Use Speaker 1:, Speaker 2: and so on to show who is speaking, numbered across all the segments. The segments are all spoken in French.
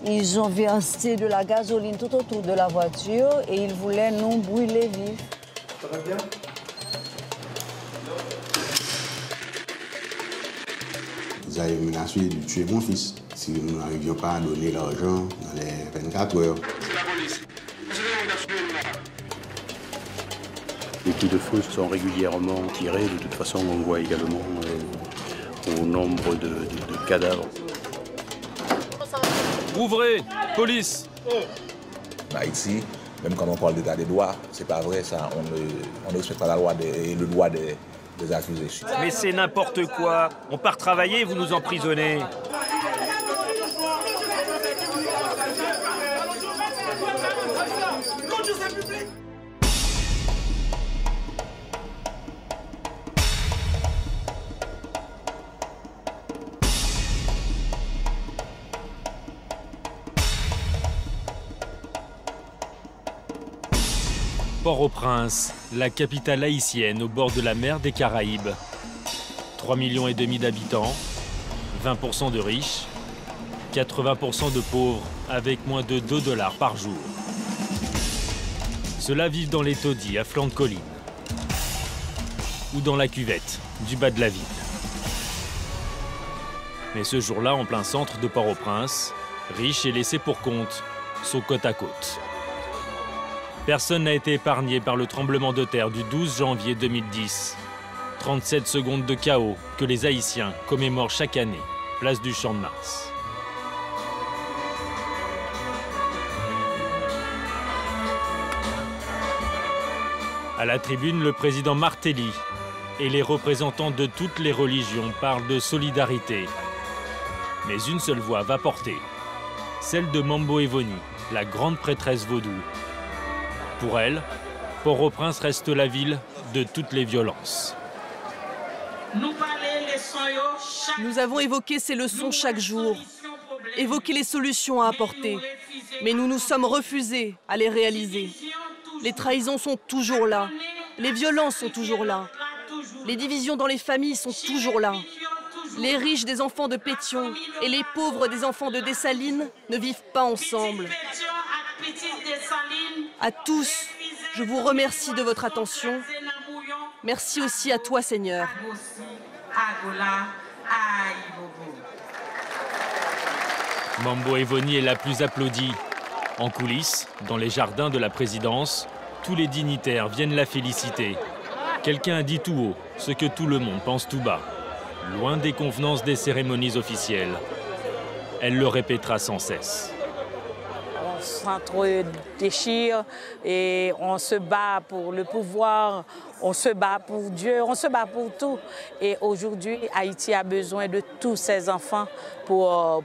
Speaker 1: Ils ont versé de la gasoline tout autour de la voiture et ils voulaient nous brûler vifs.
Speaker 2: Ça va bien?
Speaker 3: Ils avaient menacé de tuer mon fils si nous n'arrivions pas à donner l'argent dans les 24 heures.
Speaker 4: Les coups de feu sont régulièrement tirés. De toute façon, on voit également au nombre de cadavres.
Speaker 5: Ouvrez! Police!
Speaker 6: En Haïti, même quand on parle d'état des droits, c'est pas vrai ça. On ne respecte pas la loi et le droit des accusés.
Speaker 5: Mais c'est n'importe quoi. On part travailler, vous nous emprisonnez. Port-au-Prince, la capitale haïtienne au bord de la mer des Caraïbes. 3,5 millions d'habitants, 20% de riches, 80% de pauvres avec moins de 2 $ par jour. Ceux-là vivent dans les taudis à flanc de colline ou dans la cuvette du bas de la ville. Mais ce jour-là, en plein centre de Port-au-Prince, riches et laissés pour compte sont côte à côte. Personne n'a été épargné par le tremblement de terre du 12 janvier 2010. 37 secondes de chaos que les Haïtiens commémorent chaque année, place du Champ de Mars. À la tribune, le président Martelly et les représentants de toutes les religions parlent de solidarité. Mais une seule voix va porter, celle de Mambo Evoni, la grande prêtresse vaudou. Pour elle, Port-au-Prince reste la ville de toutes les violences.
Speaker 7: Nous avons évoqué ces leçons chaque jour, évoqué les solutions à apporter, mais nous nous sommes refusés à les réaliser. Les trahisons sont toujours là, les violences sont toujours là, les divisions dans les familles sont toujours là. Les riches des enfants de Pétion et les pauvres des enfants de Dessalines ne vivent pas ensemble. À tous, je vous remercie de votre attention. Merci aussi à toi, Seigneur.
Speaker 5: Mambo Evoni est la plus applaudie. En coulisses, dans les jardins de la présidence, tous les dignitaires viennent la féliciter. Quelqu'un a dit tout haut ce que tout le monde pense tout bas. Loin des convenances des cérémonies officielles. Elle le répétera sans cesse.
Speaker 8: On s'entre-déchire et on se bat pour le pouvoir, on se bat pour Dieu, on se bat pour tout. Et aujourd'hui, Haïti a besoin de tous ses enfants pour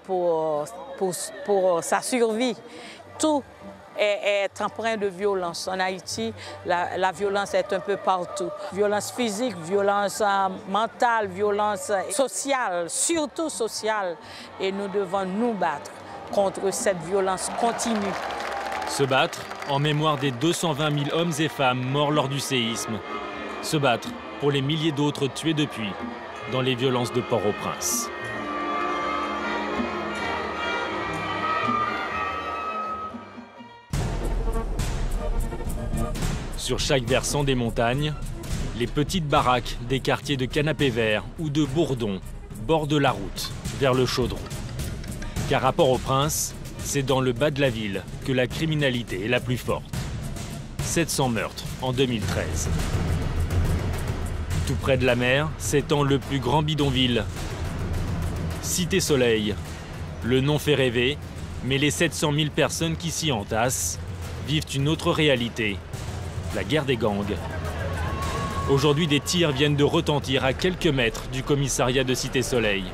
Speaker 8: sa survie. Tout est empreint de violence. En Haïti, la violence est un peu partout. Violence physique, violence mentale, violence sociale, surtout sociale. Et nous devons nous battre contre cette violence continue.
Speaker 5: Se battre en mémoire des 220 000 hommes et femmes morts lors du séisme. Se battre pour les milliers d'autres tués depuis dans les violences de Port-au-Prince. Sur chaque versant des montagnes, les petites baraques des quartiers de Canapé-Vert ou de Bourdon bordent la route vers le Chaudron. Car à Port-au-Prince, c'est dans le bas de la ville que la criminalité est la plus forte. 700 meurtres en 2013. Tout près de la mer s'étend le plus grand bidonville. Cité Soleil. Le nom fait rêver, mais les 700 000 personnes qui s'y entassent vivent une autre réalité. La guerre des gangs. Aujourd'hui, des tirs viennent de retentir à quelques mètres du commissariat de Cité Soleil.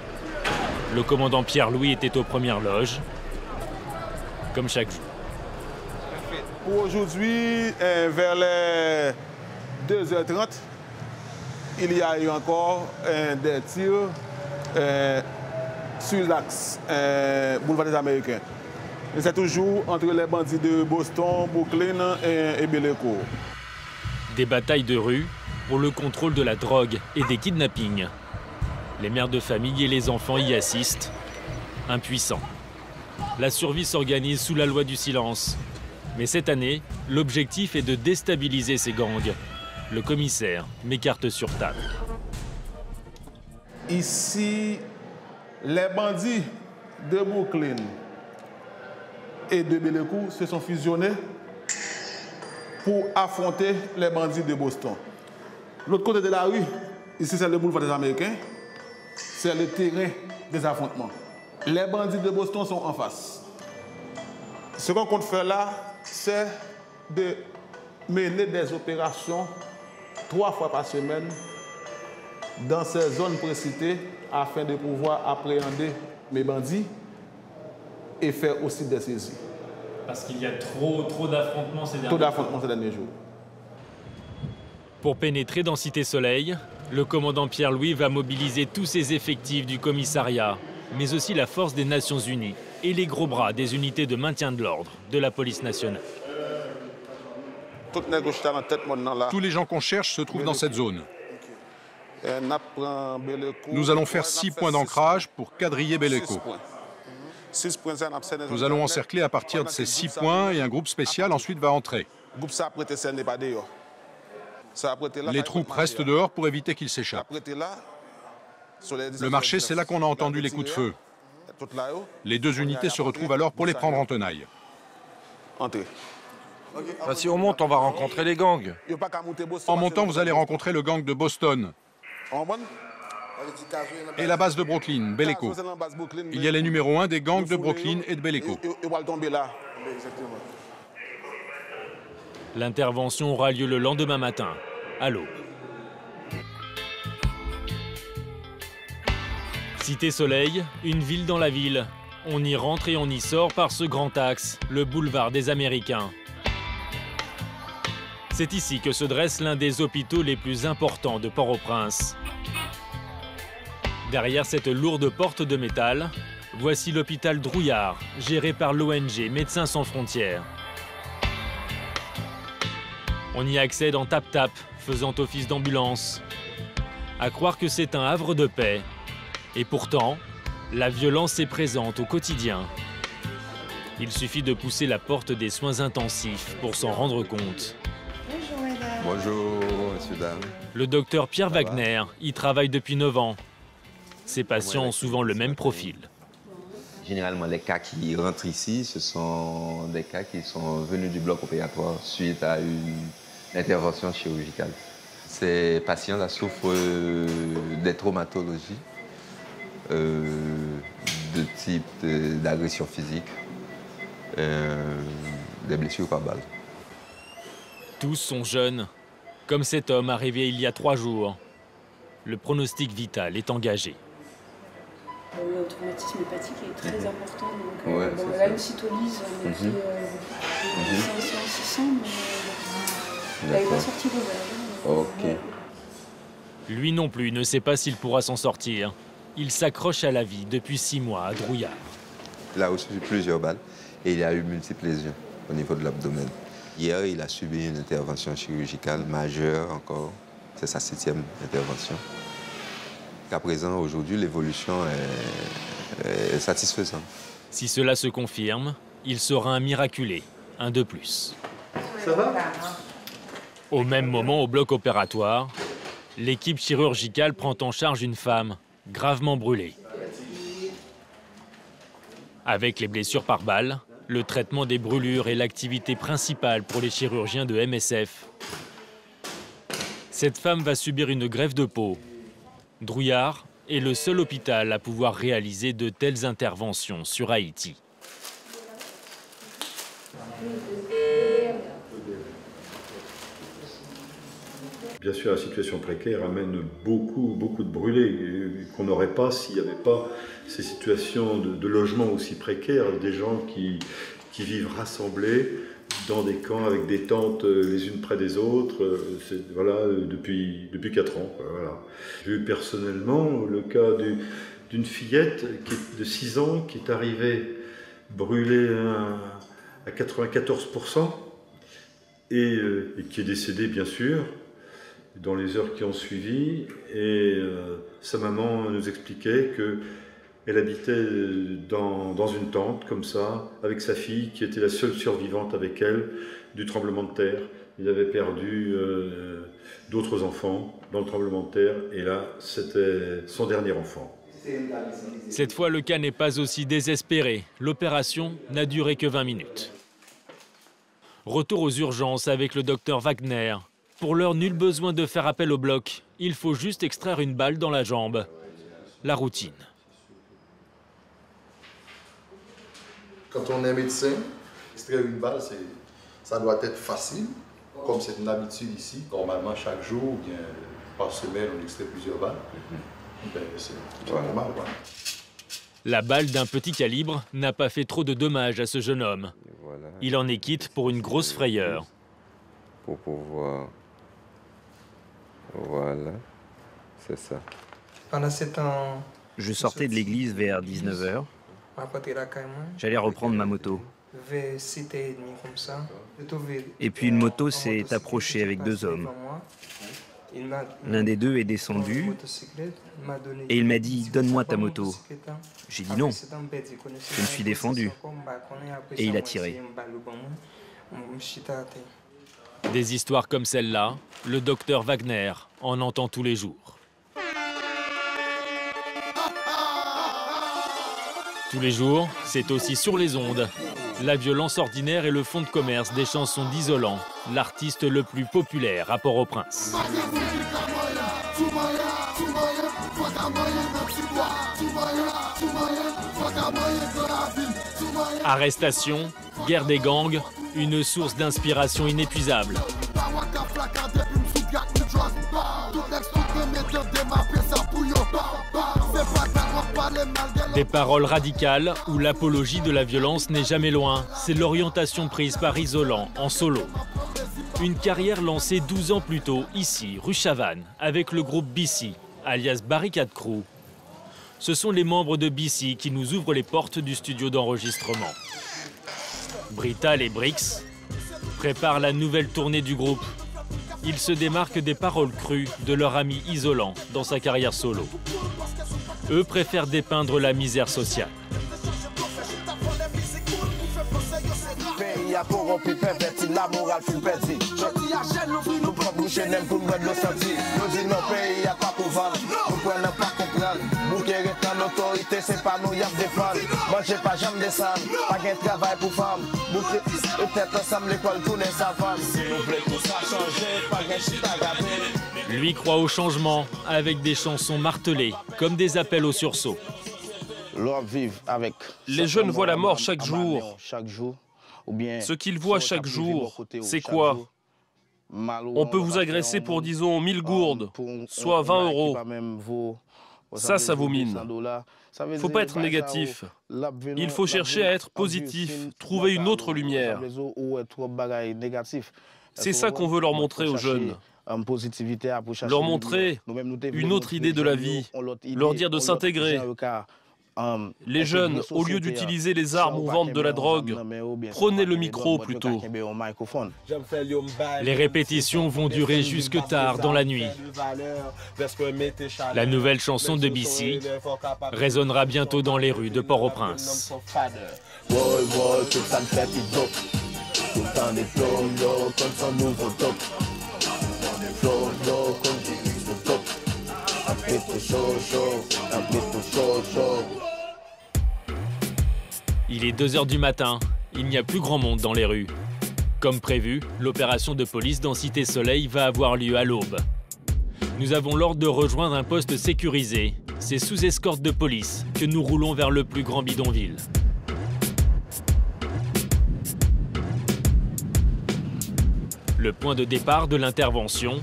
Speaker 5: Le commandant Pierre-Louis était aux premières loges, comme chaque jour.
Speaker 2: Pour aujourd'hui, vers les 2h30, il y a eu encore des tirs sur l'axe boulevard des Américains. C'est toujours entre les bandits de Boston, Brooklyn et Bellecour.
Speaker 5: Des batailles de rue pour le contrôle de la drogue et des kidnappings. Les mères de famille et les enfants y assistent, impuissants. La survie s'organise sous la loi du silence. Mais cette année, l'objectif est de déstabiliser ces gangs. Le commissaire met carte sur table.
Speaker 2: Ici, les bandits de Brooklyn et de Bellevue se sont fusionnés pour affronter les bandits de Boston. L'autre côté de la rue, ici c'est le boulevard des Américains, c'est le terrain des affrontements. Les bandits de Boston sont en face. Ce qu'on compte faire là, c'est de mener des opérations 3 fois par semaine dans ces zones précitées afin de pouvoir appréhender mes bandits et faire aussi des saisies.
Speaker 5: Parce qu'il y a trop d'affrontements ces
Speaker 2: derniers jours.
Speaker 5: Pour pénétrer dans Cité Soleil, le commandant Pierre-Louis va mobiliser tous ses effectifs du commissariat, mais aussi la force des Nations Unies et les gros bras des unités de maintien de l'ordre de la police nationale.
Speaker 9: Tous les gens qu'on cherche se trouvent dans cette zone. Nous allons faire 6 points d'ancrage pour quadriller Bellevue. Nous allons encercler à partir de ces 6 points et un groupe spécial ensuite va entrer. Les troupes restent dehors pour éviter qu'ils s'échappent. Le marché, c'est là qu'on a entendu les coups de feu. Les 2 unités se retrouvent alors pour les prendre en tenaille.
Speaker 10: Si on monte, on va rencontrer les gangs.
Speaker 9: En montant, vous allez rencontrer le gang de Boston et la base de Brooklyn, Bellevue. Il y a les numéros 1 des gangs de Brooklyn et de Bellevue.
Speaker 5: L'intervention aura lieu le lendemain matin, à l'aube. Cité Soleil, une ville dans la ville. On y rentre et on y sort par ce grand axe, le boulevard des Américains. C'est ici que se dresse l'un des hôpitaux les plus importants de Port-au-Prince. Derrière cette lourde porte de métal, voici l'hôpital Drouillard, géré par l'ONG Médecins sans frontières. On y accède en tap-tap, faisant office d'ambulance. À croire que c'est un havre de paix. Et pourtant, la violence est présente au quotidien. Il suffit de pousser la porte des soins intensifs pour s'en rendre compte.
Speaker 11: Bonjour, mesdames.
Speaker 10: Bonjour, messieurs, dames.
Speaker 5: Le docteur Pierre Wagner y travaille depuis 9 ans. Ses patients ont souvent le même profil.
Speaker 12: Généralement, les cas qui rentrent ici, ce sont des cas qui sont venus du bloc opératoire suite à une intervention chirurgicale. Ces patients-là souffrent des traumatologies de type d'agression physique, des blessures par balle.
Speaker 5: Tous sont jeunes, comme cet homme arrivé il y a 3 jours. Le pronostic vital est engagé.
Speaker 11: Le traumatisme hépatique est très important, donc là, une cytolyse, on dit 500-600, mais là, il va sortir au vert.
Speaker 12: Ok.
Speaker 5: Lui non plus ne sait pas s'il pourra s'en sortir. Il s'accroche à la vie depuis 6 mois à Drouillard.
Speaker 12: Il a reçu plusieurs balles et il a eu multiples lésions au niveau de l'abdomen. Hier, il a subi une intervention chirurgicale majeure encore. C'est sa 7e intervention. Qu'à présent, aujourd'hui, l'évolution est satisfaisante.
Speaker 5: Si cela se confirme, il sera un miraculé, un de plus.
Speaker 13: Ça va ?
Speaker 5: Au même moment, au bloc opératoire, l'équipe chirurgicale prend en charge une femme gravement brûlée. Avec les blessures par balle, le traitement des brûlures est l'activité principale pour les chirurgiens de MSF. Cette femme va subir une greffe de peau. Drouillard est le seul hôpital à pouvoir réaliser de telles interventions sur Haïti.
Speaker 14: Bien sûr, la situation précaire amène beaucoup de brûlés qu'on n'aurait pas s'il n'y avait pas ces situations de logement aussi précaires, des gens qui vivent rassemblés dans des camps avec des tentes les unes près des autres, voilà, depuis 4 ans. Voilà. J'ai eu personnellement le cas d'une fillette de 6 ans qui est arrivée brûlée à 94% et qui est décédée bien sûr dans les heures qui ont suivi. Et sa maman nous expliquait que Elle habitait dans une tente, comme ça, avec sa fille, qui était la seule survivante avec elle du tremblement de terre. Ils avaient perdu d'autres enfants dans le tremblement de terre, et là, c'était son dernier enfant.
Speaker 5: Cette fois, le cas n'est pas aussi désespéré. L'opération n'a duré que 20 minutes. Retour aux urgences avec le docteur Wagner. Pour l'heure, nul besoin de faire appel au bloc. Il faut juste extraire une balle dans la jambe. La routine.
Speaker 13: Quand on est médecin, extraire une balle, ça doit être facile, comme c'est une habitude ici. Normalement, chaque jour, ou bien par semaine, on extrait plusieurs balles. C'est normal. Ouais.
Speaker 5: La balle d'un petit calibre n'a pas fait trop de dommages à ce jeune homme.
Speaker 12: Voilà.
Speaker 5: Il en est quitte pour une grosse frayeur.
Speaker 12: Pour pouvoir... Voilà, c'est ça.
Speaker 15: Pendant ce temps,
Speaker 16: je sortais de l'église vers 19h. J'allais reprendre ma moto. Et puis une moto s'est approchée avec deux hommes. L'un des deux est descendu et il m'a dit « Donne-moi ta moto ». J'ai dit non. Je me suis défendu et il a tiré.
Speaker 5: Des histoires comme celle-là, le docteur Wagner en entend tous les jours. Tous les jours, c'est aussi sur les ondes. La violence ordinaire est le fonds de commerce des chansons d'Isolant, l'artiste le plus populaire à Port-au-Prince. Arrestation, guerre des gangs, une source d'inspiration inépuisable. Des paroles radicales où l'apologie de la violence n'est jamais loin. C'est l'orientation prise par Isolant en solo. Une carrière lancée 12 ans plus tôt, ici, rue Chavannes, avec le groupe BC, alias Barricade Crew. Ce sont les membres de BC qui nous ouvrent les portes du studio d'enregistrement. Brital et Brix préparent la nouvelle tournée du groupe. Ils se démarquent des paroles crues de leur ami Isolant dans sa carrière solo. Eux préfèrent dépeindre la misère sociale. Lui croit au changement avec des chansons martelées, comme des appels au sursaut.
Speaker 17: Les jeunes voient la mort chaque jour. Ce qu'ils voient chaque jour, c'est quoi? On peut vous agresser pour, disons, 1000 gourdes, soit 20 €. Ça vous mine. Il ne faut pas être négatif. Il faut chercher à être positif, trouver une autre lumière. C'est ça qu'on veut leur montrer aux jeunes. Leur montrer une autre idée de la vie, leur dire de s'intégrer. Les jeunes, au lieu d'utiliser les armes ou vendre de la drogue, prenez le micro plutôt.
Speaker 5: Les répétitions vont durer jusque tard dans la nuit. La nouvelle chanson de BC résonnera bientôt dans les rues de Port-au-Prince. Il est 2 h du matin, il n'y a plus grand monde dans les rues. Comme prévu, l'opération de police dans Cité Soleil va avoir lieu à l'aube. Nous avons l'ordre de rejoindre un poste sécurisé. C'est sous escorte de police que nous roulons vers le plus grand bidonville. Le point de départ de l'intervention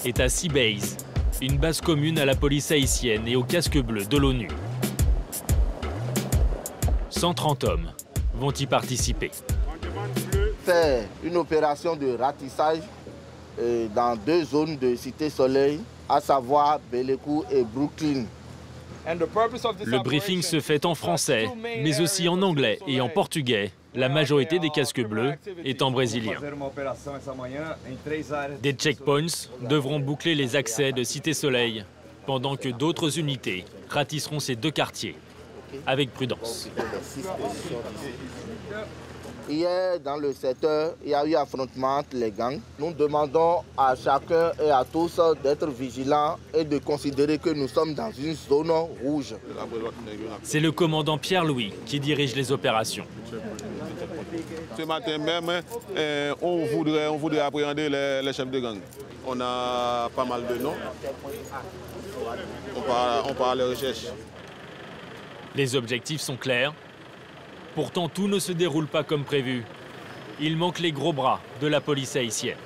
Speaker 5: est à Seabase, une base commune à la police haïtienne et au casque bleu de l'ONU. 130 hommes vont y participer.
Speaker 18: C'est une opération de ratissage dans 2 zones de Cité Soleil, à savoir Bellevue et Brooklyn.
Speaker 5: Le briefing se fait en français, mais aussi en anglais et en portugais. La majorité des casques bleus étant brésiliens. Des checkpoints devront boucler les accès de Cité Soleil, pendant que d'autres unités ratisseront ces 2 quartiers. avec prudence.
Speaker 18: Hier, dans le secteur, il y a eu affrontement entre les gangs. Nous demandons à chacun et à tous d'être vigilants et de considérer que nous sommes dans une zone rouge.
Speaker 5: C'est le commandant Pierre-Louis qui dirige les opérations.
Speaker 2: Ce matin même, on voudrait appréhender les chefs de gang. On a pas mal de noms. On part à la recherche.
Speaker 5: Les objectifs sont clairs. Pourtant, tout ne se déroule pas comme prévu. Il manque les gros bras de la police haïtienne.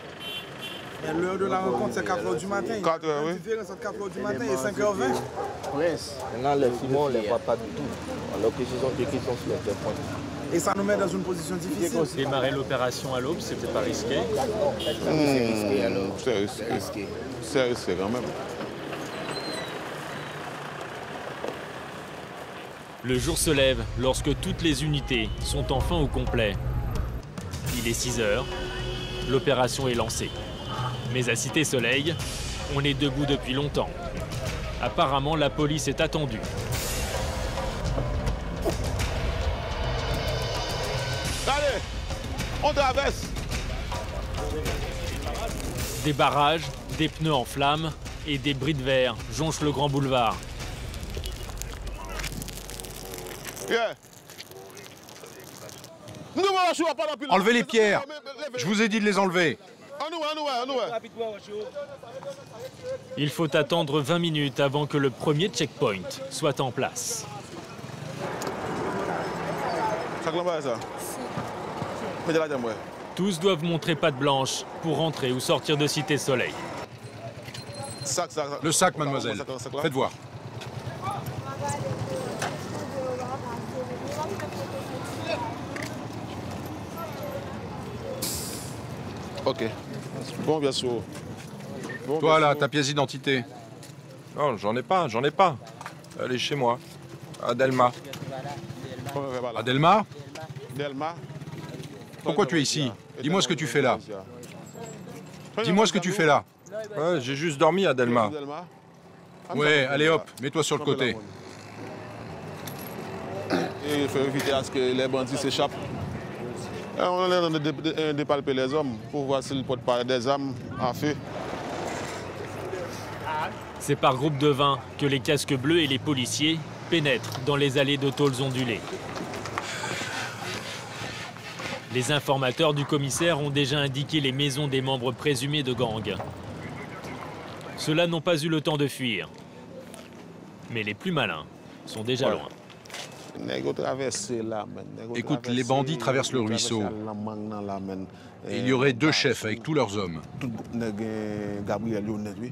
Speaker 15: L'heure de la rencontre, c'est 4h du matin.
Speaker 2: 4h, oui.
Speaker 15: La différence entre 4h du matin et 5h20.
Speaker 18: Prince, maintenant les Simons, on ne les voit pas du tout. Alors qu'ils sont sur les points.
Speaker 15: Et ça nous met dans une position difficile.
Speaker 5: Démarrer l'opération à l'aube, c'était pas risqué.
Speaker 18: C'est risqué alors.
Speaker 2: C'est risqué quand même.
Speaker 5: Le jour se lève lorsque toutes les unités sont enfin au complet. Il est 6h, l'opération est lancée. Mais à Cité Soleil, on est debout depuis longtemps. Apparemment, la police est attendue.
Speaker 2: Allez, on traverse.
Speaker 5: Des barrages, des pneus en flammes et des bris de verre jonchent le grand boulevard.
Speaker 2: Yeah.
Speaker 9: Enlevez les pierres. Je vous ai dit de les enlever.
Speaker 5: Il faut attendre 20 minutes avant que le premier checkpoint soit en place. Tous doivent montrer patte blanche pour entrer ou sortir de Cité Soleil.
Speaker 9: Le sac, mademoiselle. Faites voir.
Speaker 2: Ok. Bon, bien sûr. Bon,
Speaker 9: toi,
Speaker 2: bien
Speaker 9: là,
Speaker 2: sûr.
Speaker 9: ta pièce d'identité.
Speaker 10: Non, j'en ai pas. Elle est chez moi, à Delma.
Speaker 9: À Delma?
Speaker 2: Delma.
Speaker 9: Pourquoi tu es ici? Dis-moi ce que tu fais là. Dis-moi ce que tu fais là.
Speaker 10: Ouais, j'ai juste dormi à Delma.
Speaker 9: Ouais, allez hop, mets-toi sur le côté.
Speaker 2: Il faut éviter à ce que les bandits s'échappent. On est en train de dépalper les hommes pour voir s'ils portent pas des armes à feu.
Speaker 5: C'est par groupe de 20 que les casques bleus et les policiers pénètrent dans les allées de tôles ondulées. Les informateurs du commissaire ont déjà indiqué les maisons des membres présumés de gangs. Ceux-là n'ont pas eu le temps de fuir. Mais les plus malins sont déjà loin.
Speaker 9: Écoute, les bandits traversent le ruisseau. Et il y aurait 2 chefs avec tous leurs hommes.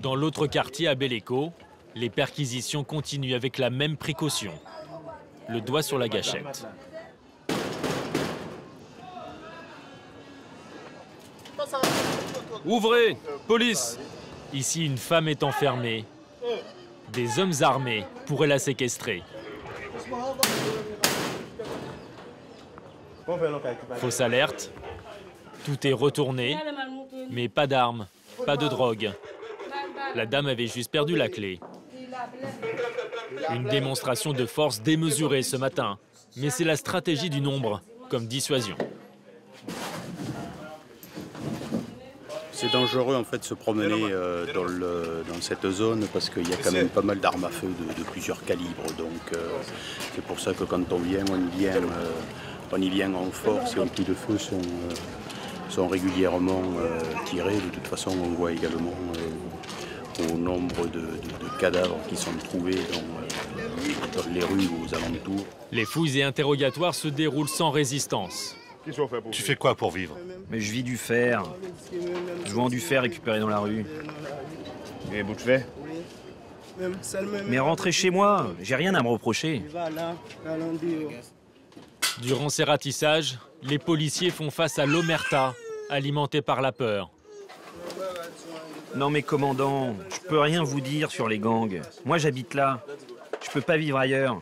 Speaker 5: Dans l'autre quartier à Beleco, les perquisitions continuent avec la même précaution. Le doigt sur la gâchette. Ouvrez! Police! Ici, une femme est enfermée. Des hommes armés pourraient la séquestrer. Fausse alerte. Tout est retourné, mais pas d'armes, pas de drogue. La dame avait juste perdu la clé. Une démonstration de force démesurée ce matin, mais c'est la stratégie du nombre, comme dissuasion.
Speaker 4: C'est dangereux en fait de se promener dans cette zone parce qu'il y a quand même pas mal d'armes à feu de plusieurs calibres. Donc c'est pour ça que quand on y vient en force et les coups de feu sont régulièrement tirés. De toute façon, on voit également au nombre de cadavres qui sont trouvés dans les rues ou aux alentours.
Speaker 5: Les fouilles et interrogatoires se déroulent sans résistance.
Speaker 19: Tu fais quoi pour vivre?
Speaker 16: Mais je vis du fer. Je vends du fer récupéré dans la rue.
Speaker 19: Et vous te faites?
Speaker 16: Mais rentrez chez moi, j'ai rien à me reprocher.
Speaker 5: Durant ces ratissages, les policiers font face à l'omerta, alimentée par la peur.
Speaker 16: Non mais commandant, je peux rien vous dire sur les gangs. Moi j'habite là. Je peux pas vivre ailleurs.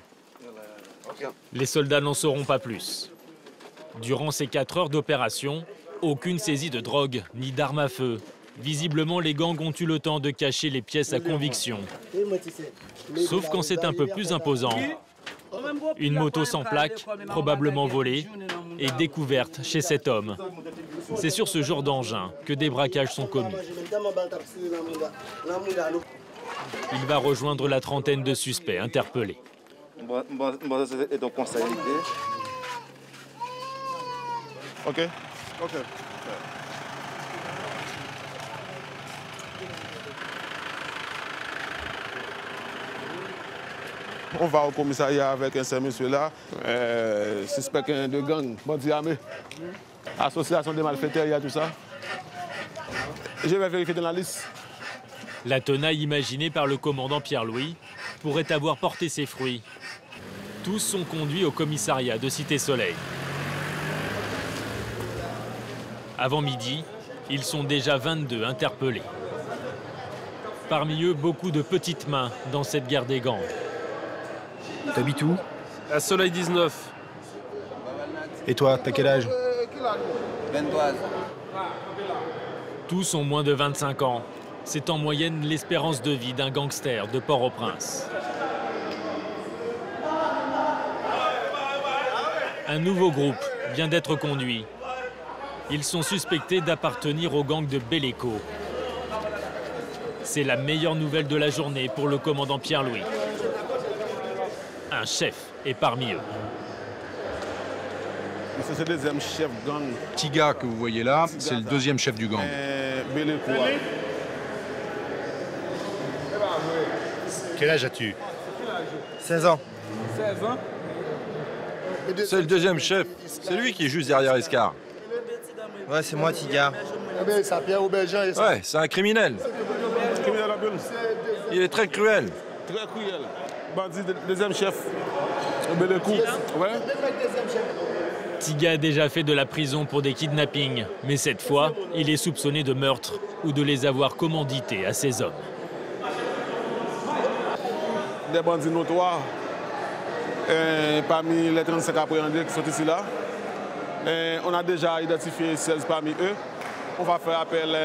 Speaker 5: Les soldats n'en sauront pas plus. Durant ces 4 heures d'opération, aucune saisie de drogue ni d'armes à feu. Visiblement, les gangs ont eu le temps de cacher les pièces à conviction. Sauf quand c'est un peu plus imposant. Une moto sans plaque, probablement volée, est découverte chez cet homme. C'est sur ce genre d'engin que des braquages sont commis. Il va rejoindre la trentaine de suspects interpellés.
Speaker 2: Ok. On va au commissariat avec un seul monsieur là, suspect de gang, bandit armé, association des malfaiteurs, il y a tout ça. Je vais vérifier dans la liste.
Speaker 5: La tenaille imaginée par le commandant Pierre-Louis pourrait avoir porté ses fruits. Tous sont conduits au commissariat de Cité-Soleil. Avant midi, ils sont déjà 22 interpellés. Parmi eux, beaucoup de petites mains dans cette guerre des gangs.
Speaker 16: T'habites où?
Speaker 17: À Soleil 19.
Speaker 16: Et toi, t'as quel âge?
Speaker 20: 23.
Speaker 5: Tous ont moins de 25 ans. C'est en moyenne l'espérance de vie d'un gangster de Port-au-Prince. Un nouveau groupe vient d'être conduit. Ils sont suspectés d'appartenir au gang de Belleco. C'est la meilleure nouvelle de la journée pour le commandant Pierre-Louis. Un chef est parmi eux.
Speaker 2: C'est le deuxième chef gang.
Speaker 9: Tiga, que vous voyez là, c'est le deuxième chef du gang.
Speaker 2: Belleco.
Speaker 19: Quel âge as-tu?
Speaker 20: 16 ans.
Speaker 15: 16 ans?
Speaker 10: C'est le deuxième chef. C'est lui qui est juste derrière Escar.
Speaker 20: Ouais, c'est moi, Tiga.
Speaker 10: Ouais, c'est un criminel. Il est très cruel.
Speaker 2: Très cruel. Bandit, deuxième chef. Belleco. Ouais.
Speaker 5: Tiga a déjà fait de la prison pour des kidnappings, mais cette fois, il est soupçonné de meurtre ou de les avoir commandités à ses hommes.
Speaker 2: Des bandits notoires, parmi les 35 appréhendés qui sont ici là. On a déjà identifié 16 parmi eux. On va faire appel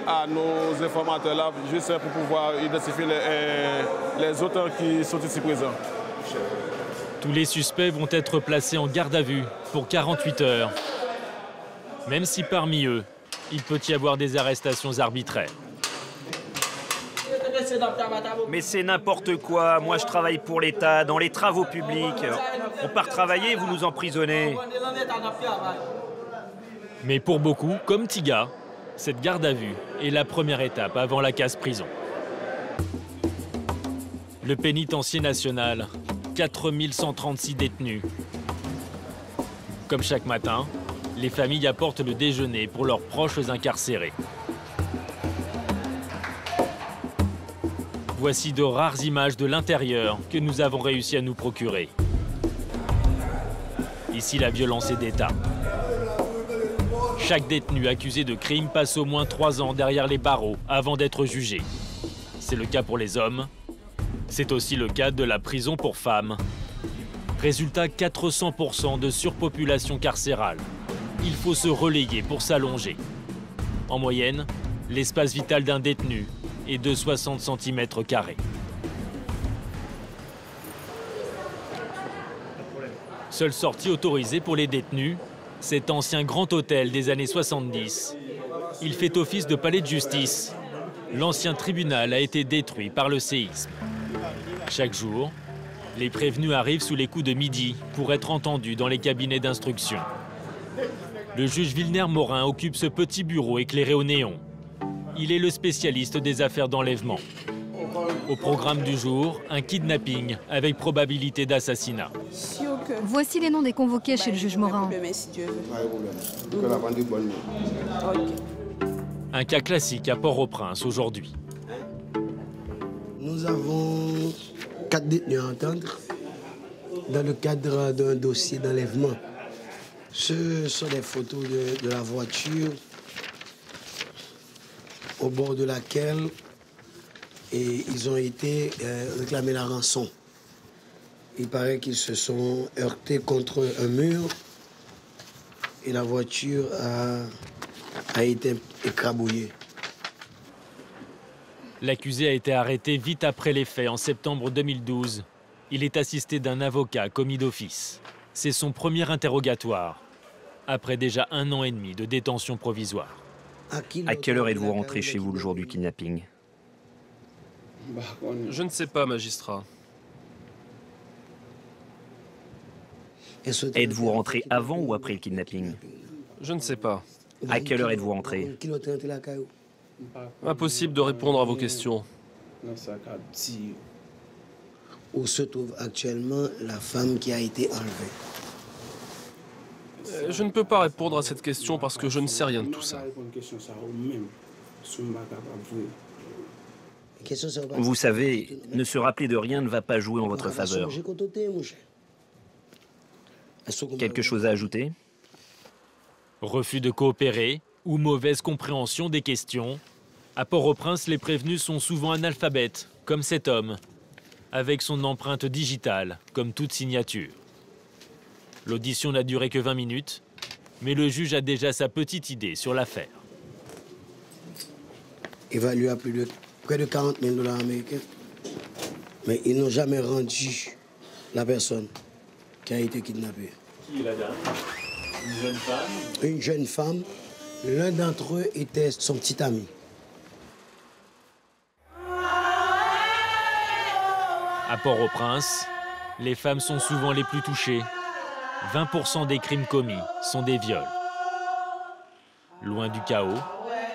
Speaker 2: à nos informateurs là, juste pour pouvoir identifier les auteurs qui sont ici présents.
Speaker 5: Tous les suspects vont être placés en garde à vue pour 48 heures. Même si parmi eux, il peut y avoir des arrestations arbitraires.
Speaker 16: Mais c'est n'importe quoi. Moi, je travaille pour l'État, dans les travaux publics. On part travailler, vous nous emprisonnez.
Speaker 5: Mais pour beaucoup, comme Tiga, cette garde à vue est la première étape avant la casse-prison. Le pénitencier national, 4136 détenus. Comme chaque matin, les familles apportent le déjeuner pour leurs proches incarcérés. Voici de rares images de l'intérieur que nous avons réussi à nous procurer. Ici, la violence est d'État. Chaque détenu accusé de crime passe au moins 3 ans derrière les barreaux avant d'être jugé. C'est le cas pour les hommes. C'est aussi le cas de la prison pour femmes. Résultat, 400% de surpopulation carcérale. Il faut se relayer pour s'allonger. En moyenne, l'espace vital d'un détenu est de 60 cm². Seule sortie autorisée pour les détenus, cet ancien grand hôtel des années 70. Il fait office de palais de justice. L'ancien tribunal a été détruit par le séisme. Chaque jour, les prévenus arrivent sous les coups de midi pour être entendus dans les cabinets d'instruction. Le juge Villeneuve-Morin occupe ce petit bureau éclairé au néon. Il est le spécialiste des affaires d'enlèvement. Au programme du jour, un kidnapping avec probabilité d'assassinat.
Speaker 21: Voici les noms des convoqués chez le juge Morin.
Speaker 5: Un cas classique à Port-au-Prince aujourd'hui.
Speaker 22: Nous avons 4 détenus à entendre dans le cadre d'un dossier d'enlèvement. Ce sont des photos de la voiture au bord de laquelle ils ont été réclamés la rançon. Il paraît qu'ils se sont heurtés contre un mur et la voiture a été écrabouillée.
Speaker 5: L'accusé a été arrêté vite après les faits en septembre 2012. Il est assisté d'un avocat commis d'office. C'est son premier interrogatoire, après déjà 1 an et demi de détention provisoire.
Speaker 16: À quelle heure êtes-vous rentré chez vous le jour du kidnapping?
Speaker 17: Je ne sais pas, magistrat.
Speaker 16: Êtes-vous rentré avant ou après le kidnapping?
Speaker 17: Je ne sais pas.
Speaker 16: À quelle heure êtes-vous rentré?
Speaker 17: Impossible de répondre à vos questions.
Speaker 22: Où se trouve actuellement la femme qui a été enlevée?
Speaker 17: Je ne peux pas répondre à cette question parce que je ne sais rien de tout ça.
Speaker 16: Vous savez, ne se rappeler de rien ne va pas jouer en votre faveur. Quelque chose à ajouter?
Speaker 5: Refus de coopérer ou mauvaise compréhension des questions. À Port-au-Prince, les prévenus sont souvent analphabètes, comme cet homme, avec son empreinte digitale, comme toute signature. L'audition n'a duré que 20 minutes, mais le juge a déjà sa petite idée sur l'affaire.
Speaker 22: Évalué à près de 40 000 $ américains. Mais ils n'ont jamais rendu la personne qui a été kidnappée.
Speaker 5: Qui est la dame? Une jeune femme?
Speaker 22: Une jeune femme. L'un d'entre eux était son petit ami.
Speaker 5: À Port-au-Prince, les femmes sont souvent les plus touchées. 20% des crimes commis sont des viols. Loin du chaos,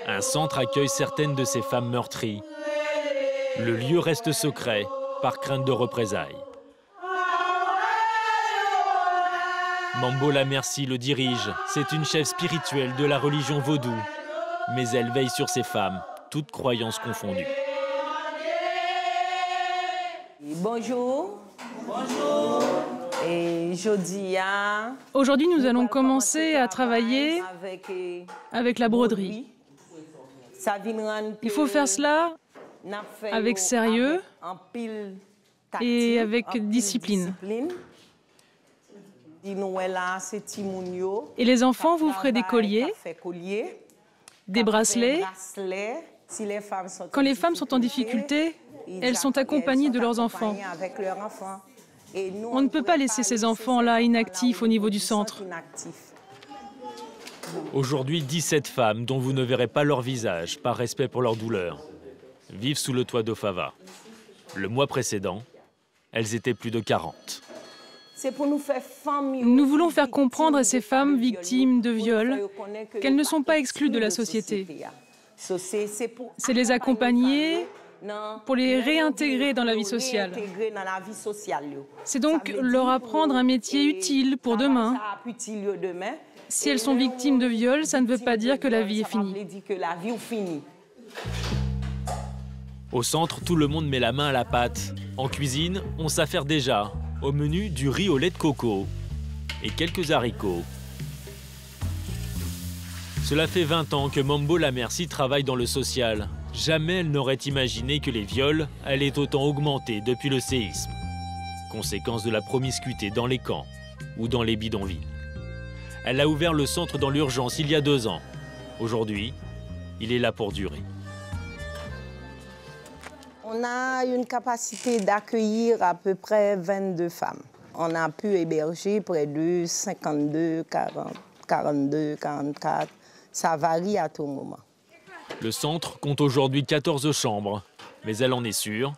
Speaker 5: un centre accueille certaines de ces femmes meurtries. Le lieu reste secret par crainte de représailles. Mambo Lamercie le dirige. C'est une chef spirituelle de la religion vaudou. Mais elle veille sur ces femmes, toutes croyances confondues.
Speaker 8: Bonjour. Bonjour. Et Jodia.
Speaker 1: Aujourd'hui, nous allons commencer à travailler avec la broderie. Il faut faire cela avec sérieux et avec discipline. Et les enfants, vous ferez des colliers, des bracelets. Quand les femmes sont en difficulté, elles sont accompagnées de leurs enfants. On ne peut pas laisser ces enfants-là inactifs au niveau du centre.
Speaker 5: Aujourd'hui, 17 femmes, dont vous ne verrez pas leur visage, par respect pour leur douleur, vivent sous le toit d'Ofava. Le mois précédent, elles étaient plus de 40.
Speaker 1: Nous voulons faire comprendre à ces femmes victimes de viol qu'elles ne sont pas exclues de la société. C'est les accompagner pour les réintégrer dans la vie sociale. C'est donc leur apprendre un métier utile pour demain. Si elles sont victimes de viol, ça ne veut pas dire que la vie est finie.
Speaker 5: Au centre, tout le monde met la main à la pâte. En cuisine, on s'affaire déjà. Au menu, du riz au lait de coco et quelques haricots. Cela fait 20 ans que Mambo Lamercie travaille dans le social. Jamais elle n'aurait imaginé que les viols allaient autant augmenter depuis le séisme. Conséquence de la promiscuité dans les camps ou dans les bidonvilles. Elle a ouvert le centre dans l'urgence il y a 2 ans. Aujourd'hui, il est là pour durer.
Speaker 8: On a une capacité d'accueillir à peu près 22 femmes. On a pu héberger près de 52, 40, 42, 44. Ça varie à tout moment.
Speaker 5: Le centre compte aujourd'hui 14 chambres, mais elle en est sûre,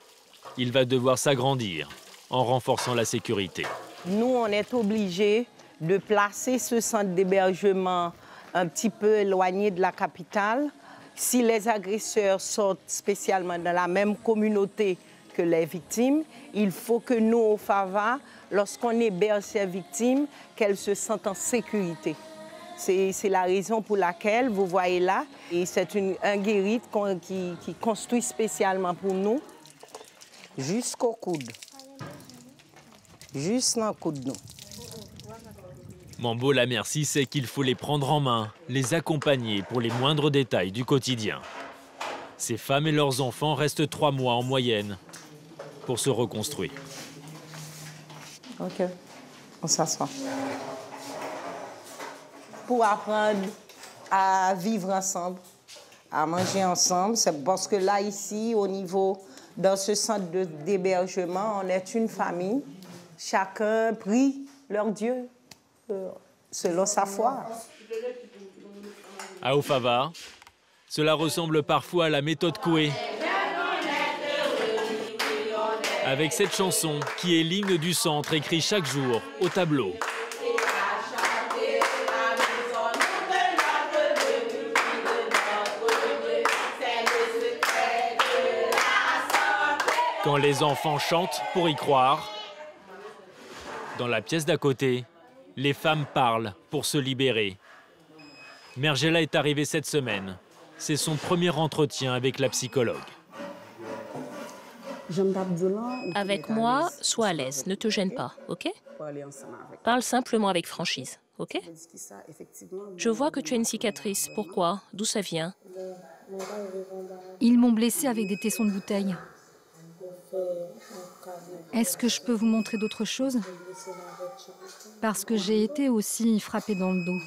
Speaker 5: il va devoir s'agrandir en renforçant la sécurité.
Speaker 8: Nous, on est obligés de placer ce centre d'hébergement un petit peu éloigné de la capitale. Si les agresseurs sortent spécialement dans la même communauté que les victimes, il faut que nous, au FAVA, lorsqu'on héberge ces victimes, qu'elles se sentent en sécurité. C'est la raison pour laquelle vous voyez là, et c'est un guérite qui construit spécialement pour nous, jusqu'au coude. Juste dans le coude, nous.
Speaker 5: Mambo Lamercie sait qu'il faut les prendre en main, les accompagner pour les moindres détails du quotidien. Ces femmes et leurs enfants restent 3 mois en moyenne pour se reconstruire.
Speaker 8: OK, on s'assoit. Pour apprendre à vivre ensemble, à manger ensemble, c'est parce que là, ici, au niveau Dans ce centre d'hébergement, on est une famille. Chacun prie leur Dieu selon sa foi.
Speaker 5: À Ofava, cela ressemble parfois à la méthode Coué. Avec cette chanson qui est l'hymne du centre écrit chaque jour au tableau. Quand les enfants chantent pour y croire, dans la pièce d'à côté, les femmes parlent pour se libérer. Mergela est arrivée cette semaine. C'est son premier entretien avec la psychologue.
Speaker 3: Avec moi, sois à l'aise, ne te gêne pas, ok? Parle simplement avec franchise, ok? Je vois que tu as une cicatrice. Pourquoi? D'où ça vient?
Speaker 21: Ils m'ont blessée avec des tessons de bouteille. Est-ce que je peux vous montrer d'autres choses? Parce que j'ai été aussi frappée dans le dos.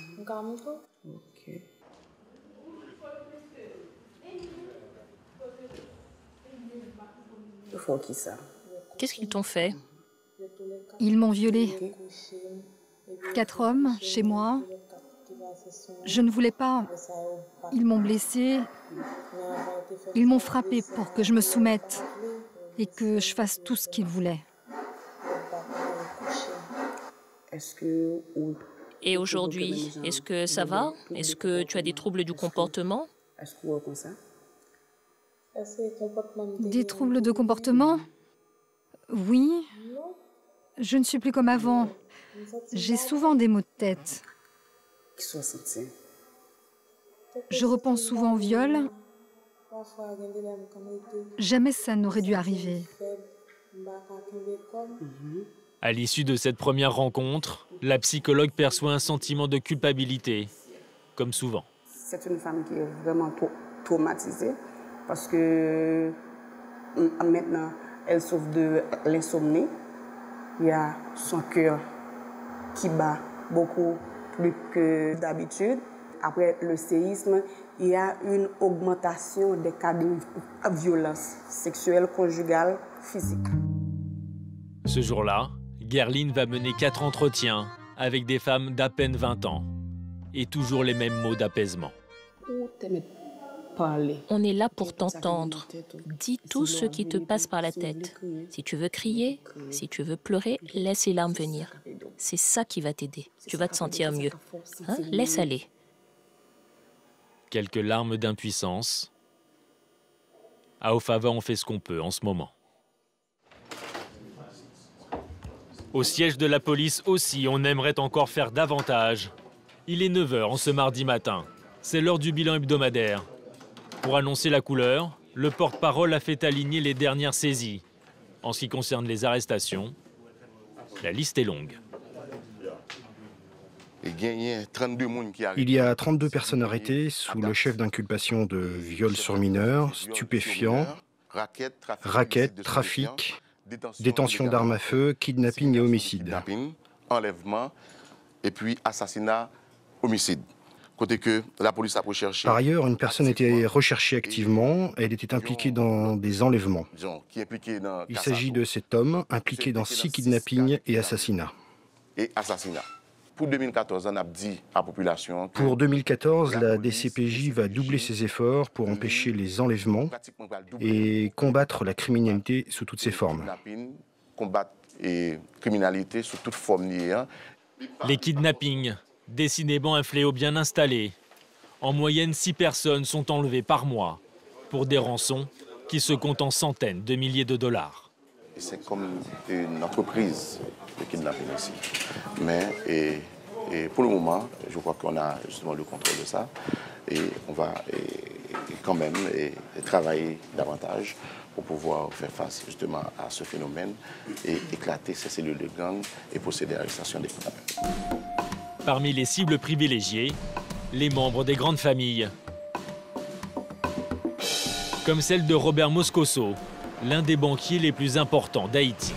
Speaker 3: Qu'est-ce qu'ils t'ont fait?
Speaker 21: Ils m'ont violée. 4 hommes chez moi. Je ne voulais pas. Ils m'ont blessée. Ils m'ont frappée pour que je me soumette et que je fasse tout ce qu'ils voulaient.
Speaker 3: Et aujourd'hui, est-ce que ça va? Est-ce que tu as des troubles du comportement?
Speaker 21: Des troubles de comportement? Oui. Je ne suis plus comme avant. J'ai souvent des maux de tête. Je repense souvent au viol. Jamais ça n'aurait dû arriver.
Speaker 5: À l'issue de cette première rencontre, la psychologue perçoit un sentiment de culpabilité, comme souvent.
Speaker 6: C'est une femme qui est vraiment traumatisée parce que maintenant, elle souffre de l'insomnie. Il y a son cœur qui bat beaucoup plus que d'habitude. Après le séisme, il y a une augmentation des cas de violence sexuelle, conjugale, physique.
Speaker 5: Ce jour-là, Guerline va mener 4 entretiens avec des femmes d'à peine 20 ans. Et toujours les mêmes mots d'apaisement.
Speaker 3: On est là pour t'entendre. Dis tout ce qui te passe par la tête. Si tu veux crier, si tu veux pleurer, laisse les larmes venir. C'est ça qui va t'aider. Tu vas te sentir mieux. Hein? Laisse aller.
Speaker 5: Quelques larmes d'impuissance. À Ofava, on fait ce qu'on peut en ce moment. Au siège de la police aussi, on aimerait encore faire davantage. Il est 9 h en ce mardi matin. C'est l'heure du bilan hebdomadaire. Pour annoncer la couleur, le porte-parole a fait aligner les dernières saisies. En ce qui concerne les arrestations, la liste est longue.
Speaker 23: Il y a 32 personnes arrêtées sous le chef d'inculpation de viol sur mineurs, stupéfiants, racket, trafic, détention d'armes à feu, kidnapping et homicide.
Speaker 24: Enlèvement et puis assassinat, homicide. Côté que la police a recherché.
Speaker 23: Par ailleurs, une personne était recherchée activement. Elle était impliquée dans des enlèvements. Il s'agit de cet homme impliqué dans 6 kidnappings et assassinats.
Speaker 24: Pour 2014, on a dit à la population.
Speaker 23: Pour 2014, la DCPJ va doubler ses efforts pour empêcher les enlèvements et combattre la criminalité sous toutes ses formes.
Speaker 24: Combattre la criminalité sous toutes formes.
Speaker 5: Les kidnappings, décidément un fléau bien installé. En moyenne, 6 personnes sont enlevées par mois pour des rançons qui se comptent en centaines de milliers de dollars.
Speaker 24: C'est comme une entreprise de kidnapping ici. Mais et pour le moment, je crois qu'on a justement le contrôle de ça. Et on va quand même travailler davantage pour pouvoir faire face justement à ce phénomène et éclater ces cellules de gang et procéder à l'arrestation des kidnappeurs.
Speaker 5: Parmi les cibles privilégiées, les membres des grandes familles. Comme celle de Robert Moscoso, l'un des banquiers les plus importants d'Haïti.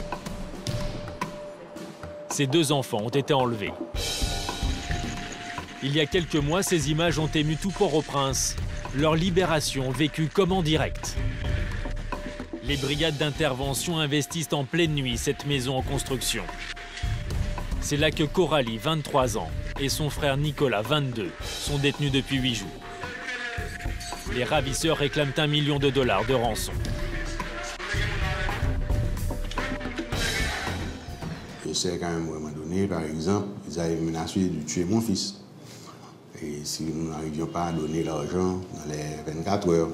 Speaker 5: Ses 2 enfants ont été enlevés. Il y a quelques mois, ces images ont ému tout Port-au-Prince. Leur libération vécue comme en direct. Les brigades d'intervention investissent en pleine nuit cette maison en construction. C'est là que Coralie, 23 ans, et son frère Nicolas, 22, sont détenus depuis 8 jours. Les ravisseurs réclament $1 million de rançon.
Speaker 7: Je sais qu'à un moment donné, par exemple, ils avaient menacé de tuer mon fils. Et si nous n'arrivions pas à donner l'argent dans les 24 heures,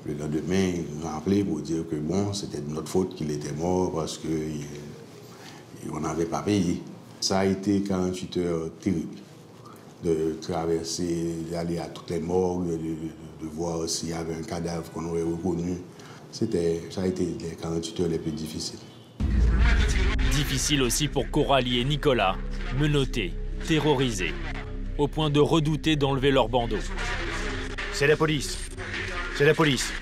Speaker 7: le lendemain, ils nous ont appelé pour dire que bon, c'était de notre faute qu'il était mort parce qu'on n'avait pas payé. Ça a été 48 heures terribles. De traverser, d'aller à toutes les morgues, de voir s'il y avait un cadavre qu'on aurait reconnu. Ça a été les 48 heures les plus difficiles.
Speaker 5: Difficile aussi pour Coralie et Nicolas, menottés, terrorisés, au point de redouter d'enlever leur bandeau.
Speaker 19: C'est la police. C'est la police.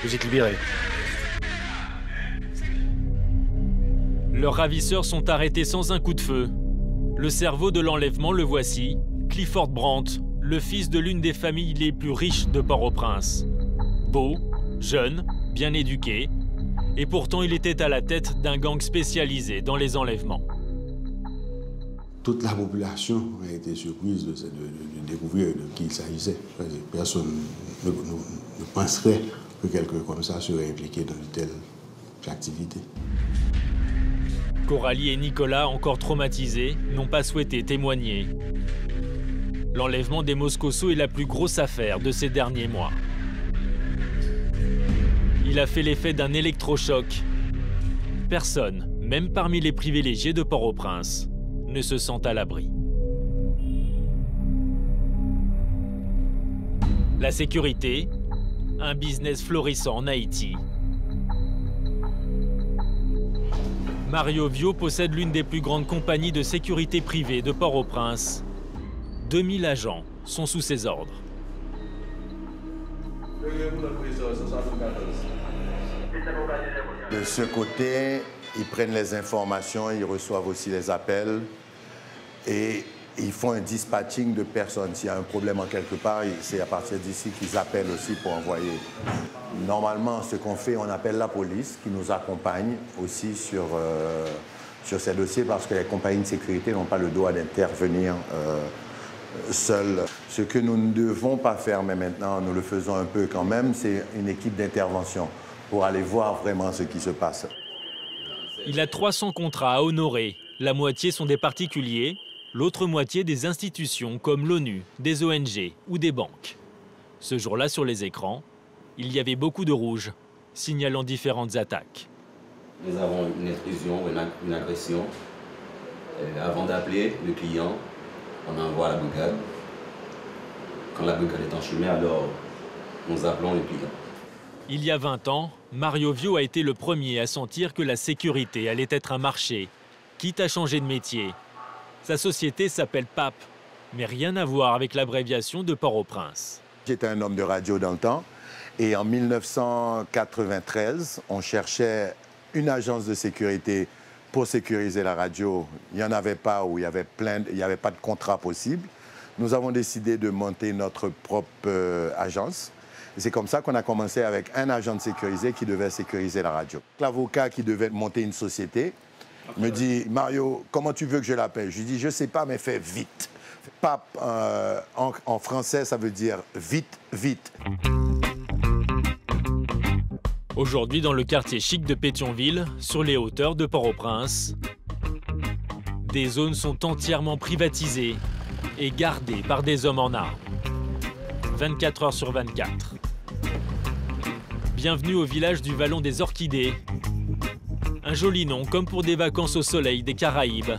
Speaker 19: Vous êtes libérés.
Speaker 5: Leurs ravisseurs sont arrêtés sans un coup de feu. Le cerveau de l'enlèvement, le voici, Clifford Brandt, le fils de l'une des familles les plus riches de Port-au-Prince. Beau, jeune, bien éduqué, et pourtant il était à la tête d'un gang spécialisé dans les enlèvements.
Speaker 7: Toute la population a été surprise de découvrir de qui il s'agissait. Personne ne penserait que quelqu'un comme ça serait impliqué dans une telle activité.
Speaker 5: Coralie et Nicolas, encore traumatisés, n'ont pas souhaité témoigner. L'enlèvement des Moscoso est la plus grosse affaire de ces derniers mois. Il a fait l'effet d'un électrochoc. Personne, même parmi les privilégiés de Port-au-Prince, ne se sent à l'abri. La sécurité, un business florissant en Haïti. Mario Vio possède l'une des plus grandes compagnies de sécurité privée de Port-au-Prince. 2000 agents sont sous ses ordres.
Speaker 24: De ce côté, ils prennent les informations, ils reçoivent aussi les appels et ils font un dispatching de personnes. S'il y a un problème en quelque part, c'est à partir d'ici qu'ils appellent aussi pour envoyer. Normalement, ce qu'on fait, on appelle la police qui nous accompagne aussi sur ces dossiers parce que les compagnies de sécurité n'ont pas le droit d'intervenir seules. Ce que nous ne devons pas faire, mais maintenant nous le faisons un peu quand même, c'est une équipe d'intervention pour aller voir vraiment ce qui se passe.
Speaker 5: Il a 300 contrats à honorer. La moitié sont des particuliers, l'autre moitié des institutions comme l'ONU, des ONG ou des banques. Ce jour-là, sur les écrans, il y avait beaucoup de rouge, signalant différentes attaques.
Speaker 11: Nous avons une intrusion, une agression. Avant d'appeler le client, on envoie la brigade. Quand la brigade est en chemin, alors nous appelons le client.
Speaker 5: Il y a 20 ans, Mario Vio a été le premier à sentir que la sécurité allait être un marché, quitte à changer de métier. Sa société s'appelle PAP, mais rien à voir avec l'abréviation de Port-au-Prince.
Speaker 24: J'étais un homme de radio dans le temps et en 1993, on cherchait une agence de sécurité pour sécuriser la radio. Il n'y en avait pas ou il y avait pas de contrat possible. Nous avons décidé de monter notre propre agence. C'est comme ça qu'on a commencé avec un agent de sécurité qui devait sécuriser la radio. L'avocat qui devait monter une société me dit « Mario, comment tu veux que je l'appelle ?» Je lui dis « Je ne sais pas, mais fais vite. » PAP, en français, ça veut dire « vite, vite ».
Speaker 5: Aujourd'hui, dans le quartier chic de Pétionville, sur les hauteurs de Port-au-Prince, des zones sont entièrement privatisées et gardées par des hommes en armes. 24 heures sur 24. Bienvenue au village du Vallon des Orchidées. Un joli nom, comme pour des vacances au soleil des Caraïbes.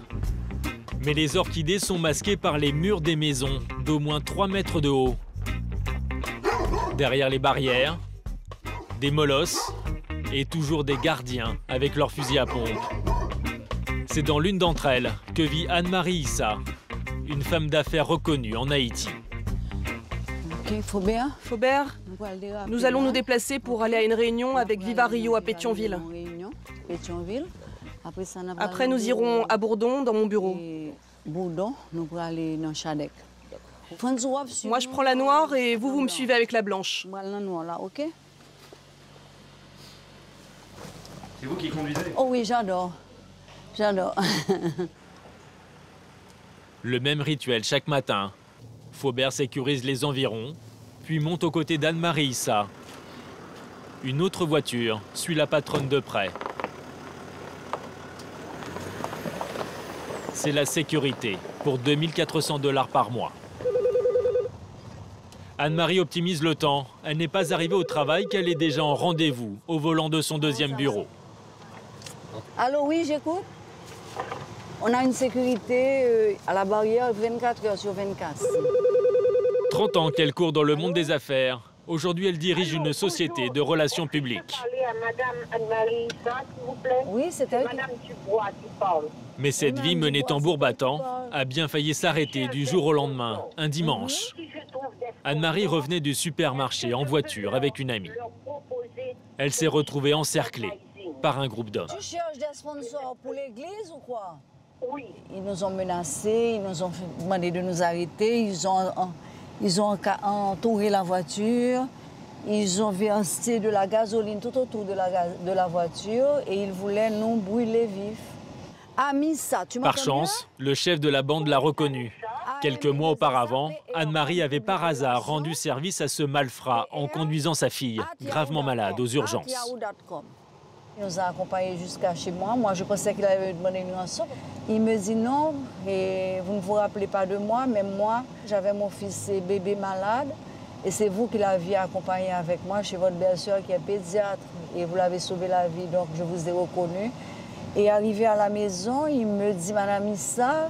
Speaker 5: Mais les orchidées sont masquées par les murs des maisons d'au moins 3 mètres de haut. Derrière les barrières, des molosses et toujours des gardiens avec leurs fusils à pompe. C'est dans l'une d'entre elles que vit Anne-Marie Issa, une femme d'affaires reconnue en Haïti.
Speaker 13: Faubert, nous allons nous déplacer pour aller à une réunion avec Viva Rio à Pétionville. Après, nous irons à Bourdon, dans mon bureau. Moi, je prends la noire et vous me suivez avec la blanche.
Speaker 4: C'est vous qui conduisez?
Speaker 12: Oh oui, j'adore. J'adore.
Speaker 5: Le même rituel chaque matin. Faubert sécurise les environs, puis monte aux côtés d'Anne-Marie Issa. Une autre voiture suit la patronne de près. C'est la sécurité pour 2 400 $ par mois. Anne-Marie optimise le temps. Elle n'est pas arrivée au travail qu'elle est déjà en rendez-vous au volant de son deuxième bureau.
Speaker 12: Allô, oui, j'écoute. On a une sécurité à la barrière 24 heures sur 24.
Speaker 5: 30 ans qu'elle court dans le monde des affaires. Aujourd'hui, elle dirige une société de relations publiques.
Speaker 12: Oui, c'est elle.
Speaker 5: Mais cette vie menée tambour battant a bien failli s'arrêter du jour au lendemain, un dimanche. Anne-Marie revenait du supermarché en voiture avec une amie. Elle s'est retrouvée encerclée par un groupe d'hommes.
Speaker 12: Tu cherches des sponsors pour l'église ou quoi? Oui. Ils nous ont menacés, ils nous ont demandé de nous arrêter, ils ont entouré la voiture, ils ont versé de la gasoline tout autour de la voiture et ils voulaient nous brûler vifs. Amissa, tu m'entends?
Speaker 5: Par chance, le chef de la bande l'a reconnu. Quelques mois auparavant, Anne-Marie avait par hasard rendu service à ce malfrat en conduisant sa fille, gravement malade, aux urgences.
Speaker 12: Il nous a accompagnés jusqu'à chez moi. Moi, je pensais qu'il avait demandé une rançon. Il me dit non, et vous ne vous rappelez pas de moi, mais moi, j'avais mon fils et bébé malade. Et c'est vous qui l'aviez accompagné avec moi chez votre belle-sœur qui est pédiatre. Et vous l'avez sauvé la vie, donc je vous ai reconnu. Et arrivé à la maison, il me dit, Madame Issa,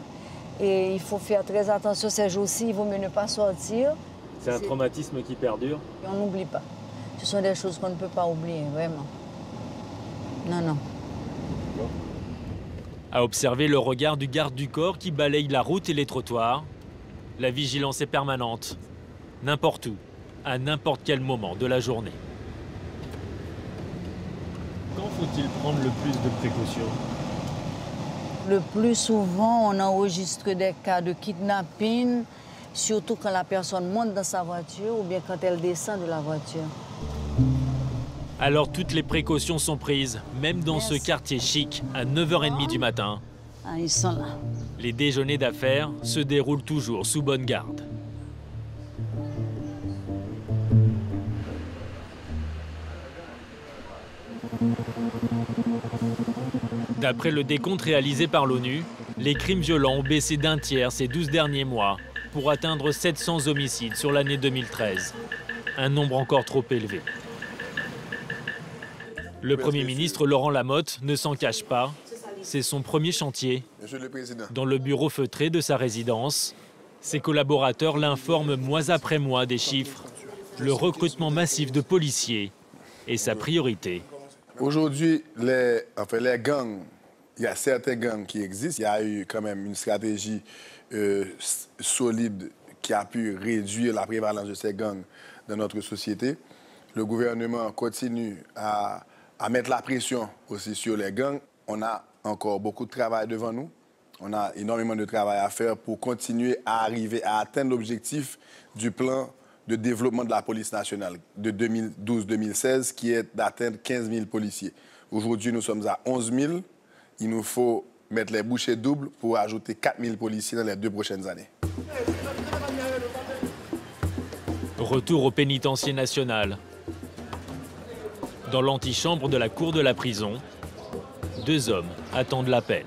Speaker 12: et il faut faire très attention ces jours-ci, il vaut mieux ne pas sortir.
Speaker 5: C'est un traumatisme qui perdure?
Speaker 12: Et on n'oublie pas. Ce sont des choses qu'on ne peut pas oublier, vraiment. Non, non.
Speaker 5: À observer le regard du garde du corps qui balaye la route et les trottoirs, la vigilance est permanente, n'importe où, à n'importe quel moment de la journée. Quand faut-il prendre le plus de précautions?
Speaker 12: Le plus souvent, on enregistre des cas de kidnapping, surtout quand la personne monte dans sa voiture ou bien quand elle descend de la voiture.
Speaker 5: Alors toutes les précautions sont prises, même dans ce quartier chic, à 9h30 du matin.
Speaker 12: Ah, ils sont là.
Speaker 5: Les déjeuners d'affaires se déroulent toujours sous bonne garde. D'après le décompte réalisé par l'ONU, les crimes violents ont baissé d'un tiers ces 12 derniers mois pour atteindre 700 homicides sur l'année 2013. Un nombre encore trop élevé. Le Premier ministre Laurent Lamotte ne s'en cache pas. C'est son premier chantier. Dans le bureau feutré de sa résidence, ses collaborateurs l'informent mois après mois des chiffres. Le recrutement massif de policiers est sa priorité.
Speaker 2: Aujourd'hui, les gangs, il y a certains gangs qui existent. Il y a eu quand même une stratégie solide qui a pu réduire la prévalence de ces gangs dans notre société. Le gouvernement continue à mettre la pression aussi sur les gangs. On a encore beaucoup de travail devant nous. On a énormément de travail à faire pour continuer à arriver à atteindre l'objectif du plan de développement de la police nationale de 2012-2016, qui est d'atteindre 15 000 policiers. Aujourd'hui, nous sommes à 11 000. Il nous faut mettre les bouchées doubles pour ajouter 4 000 policiers dans les 2 prochaines années.
Speaker 5: Retour au pénitencier national. Dans l'antichambre de la cour de la prison, 2 hommes attendent l'appel.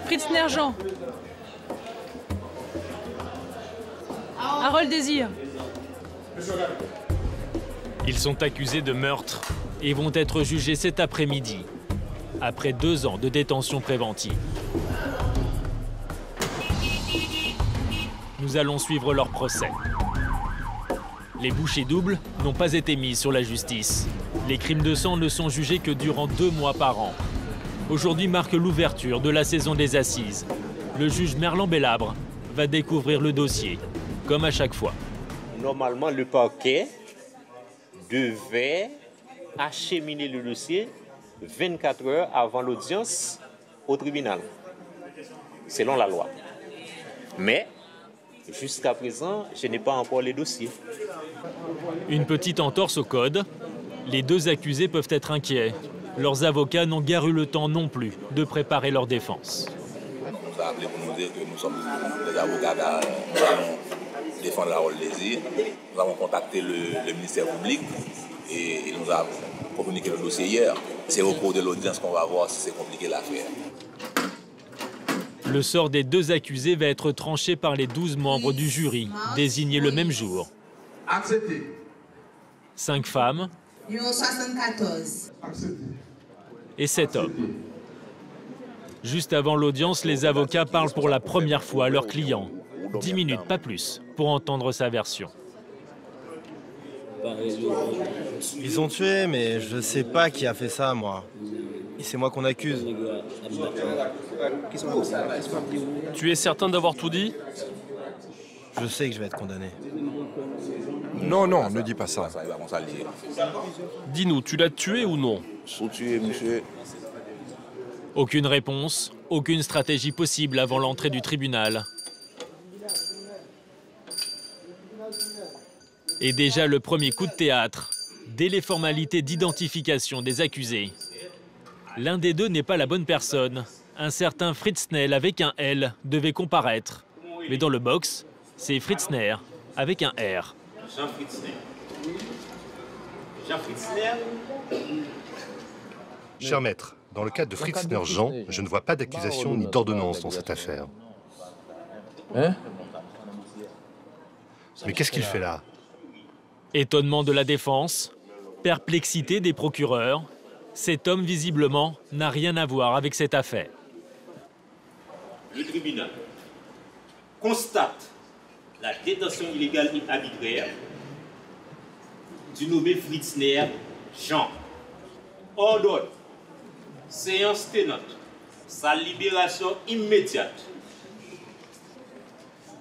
Speaker 1: Fritz Nerjean. Harold Désir.
Speaker 5: Ils sont accusés de meurtre et vont être jugés cet après-midi, après 2 ans de détention préventive. Nous allons suivre leur procès. Les bouchées doubles n'ont pas été mises sur la justice. Les crimes de sang ne sont jugés que durant 2 mois par an. Aujourd'hui marque l'ouverture de la saison des assises. Le juge Merlan Bellabre va découvrir le dossier, comme à chaque fois.
Speaker 14: Normalement, le parquet devait acheminer le dossier 24 heures avant l'audience au tribunal, selon la loi. Mais, jusqu'à présent, je n'ai pas encore les dossiers.
Speaker 5: Une petite entorse au code. Les 2 accusés peuvent être inquiets. Leurs avocats n'ont guère eu le temps non plus de préparer leur défense.
Speaker 4: On nous a appelé pour nous dire que nous sommes des avocats qui allons défendre la Haute-Désir. Nous avons contacté le ministère public et il nous a communiqué le dossier hier. C'est au cours de l'audience qu'on va voir si c'est compliqué l'affaire.
Speaker 5: Le sort des 2 accusés va être tranché par les 12 membres du jury, désignés le même jour.
Speaker 2: Accepté.
Speaker 5: 5 femmes et 7 hommes. Juste avant l'audience, les avocats parlent pour la première fois à leur client. 10 minutes, pas plus, pour entendre sa version.
Speaker 20: Ils ont tué, mais je sais pas qui a fait ça, moi. Et c'est moi qu'on accuse.
Speaker 17: Tu es certain d'avoir tout dit?
Speaker 20: Je sais que je vais être condamné.
Speaker 10: Non, non, ne dis pas ça.
Speaker 17: Dis-nous, tu l'as tué ou non?
Speaker 4: Tué, monsieur.
Speaker 5: Aucune réponse, aucune stratégie possible avant l'entrée du tribunal. Et déjà le premier coup de théâtre, dès les formalités d'identification des accusés. L'un des 2 n'est pas la bonne personne. Un certain Fritzner avec un L devait comparaître. Mais dans le box, c'est Fritzner avec un R.
Speaker 14: Jean Fritzner. Jean Fritzner.
Speaker 9: Cher maître, dans le cas de Fritzner Jean, je ne vois pas d'accusation ni d'ordonnance dans cette affaire.
Speaker 15: Hein?
Speaker 9: Mais qu'est-ce qu'il fait là?
Speaker 5: Étonnement de la défense, perplexité des procureurs. Cet homme, visiblement, n'a rien à voir avec cette affaire.
Speaker 14: Le tribunal constate la détention illégale et arbitraire du nommé Fritzner Jean. Ordonne, séance tenante, sa libération immédiate.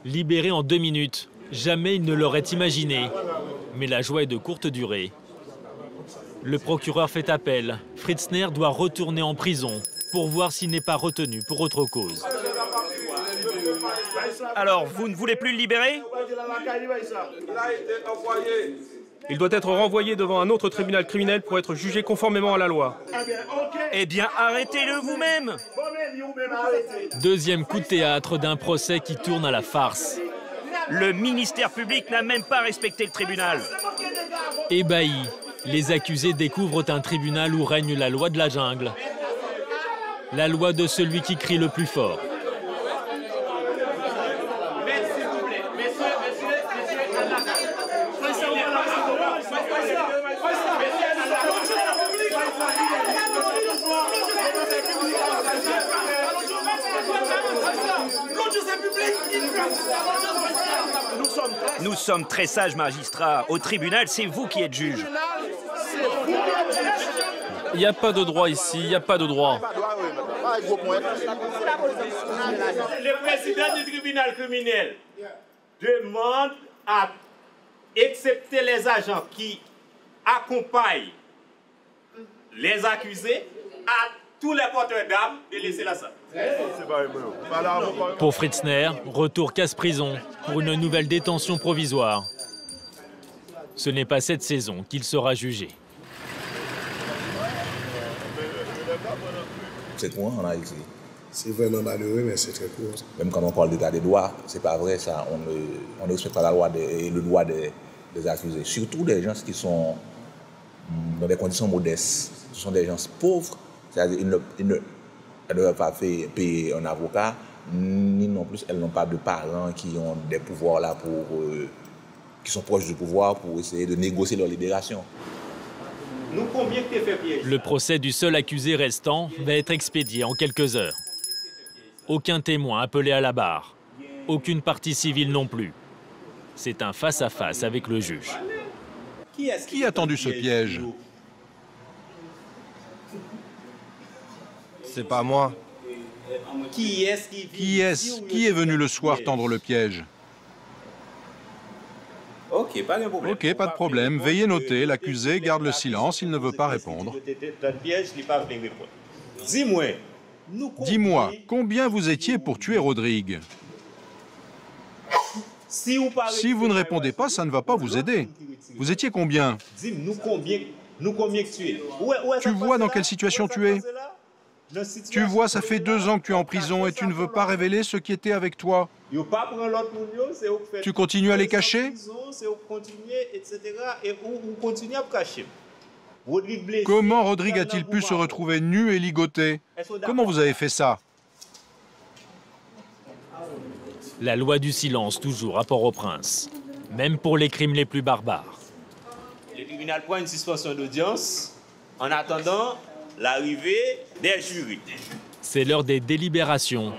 Speaker 5: Libéré en 2 minutes, jamais il ne l'aurait imaginé. Mais la joie est de courte durée. Le procureur fait appel. Fritzner doit retourner en prison pour voir s'il n'est pas retenu pour autre cause.
Speaker 16: Alors, vous ne voulez plus le libérer?
Speaker 17: Il doit être renvoyé devant un autre tribunal criminel pour être jugé conformément à la loi.
Speaker 16: Eh bien, arrêtez-le vous-même!
Speaker 5: 2e coup de théâtre d'un procès qui tourne à la farce.
Speaker 16: Le ministère public n'a même pas respecté le tribunal.
Speaker 5: Ébahis, les accusés découvrent un tribunal où règne la loi de la jungle. La loi de celui qui crie le plus fort.
Speaker 16: Nous sommes très sages magistrats. Au tribunal, c'est vous qui êtes juge.
Speaker 17: Il n'y a pas de droit ici, il n'y a pas de droit.
Speaker 14: Le président du tribunal criminel demande à accepter les agents qui accompagnent les accusés à tous les porteurs d'armes de laisser la salle.
Speaker 5: Pour Fritzner, retour casse-prison pour une nouvelle détention provisoire. Ce n'est pas cette saison qu'il sera jugé.
Speaker 24: C'est courant en Haïti.
Speaker 22: C'est vraiment malheureux, mais c'est très court.
Speaker 24: Même quand on parle d'état des droits, c'est pas vrai ça. On ne respecte pas la loi et le droit des accusés. Surtout des gens qui sont dans des conditions modestes. Ce sont des gens pauvres. C'est-à-dire ils ne doivent pas payer un avocat, ni non plus elles n'ont pas de parents qui ont des pouvoirs là qui sont proches du pouvoir pour essayer de négocier leur libération.
Speaker 5: Le procès du seul accusé restant va être expédié en quelques heures. Aucun témoin appelé à la barre. Aucune partie civile non plus. C'est un face-à-face avec le juge.
Speaker 10: Qui a tendu ce piège?
Speaker 20: C'est pas moi.
Speaker 10: Qui est venu le soir tendre le piège?
Speaker 14: Ok, pas de problème.
Speaker 10: Ok, pas de problème. Veuillez noter, l'accusé garde le silence, il ne veut pas répondre. Dis-moi, combien vous étiez pour tuer Rodrigue? Si vous ne répondez pas, ça ne va pas vous aider. Vous étiez combien?
Speaker 6: Tu vois dans quelle situation tu es? Tu vois, ça fait 2 ans que tu es en prison et tu ne veux pas révéler ceux qui étaient avec toi. Tu continues à les cacher? Comment Rodrigue a-t-il pu se retrouver nu et ligoté? Comment vous avez fait ça?
Speaker 5: La loi du silence, toujours à Port-au-Prince, même pour les crimes les plus barbares.
Speaker 14: Le tribunal prend une suspension d'audience en attendant l'arrivée des jurys.
Speaker 5: C'est l'heure des délibérations.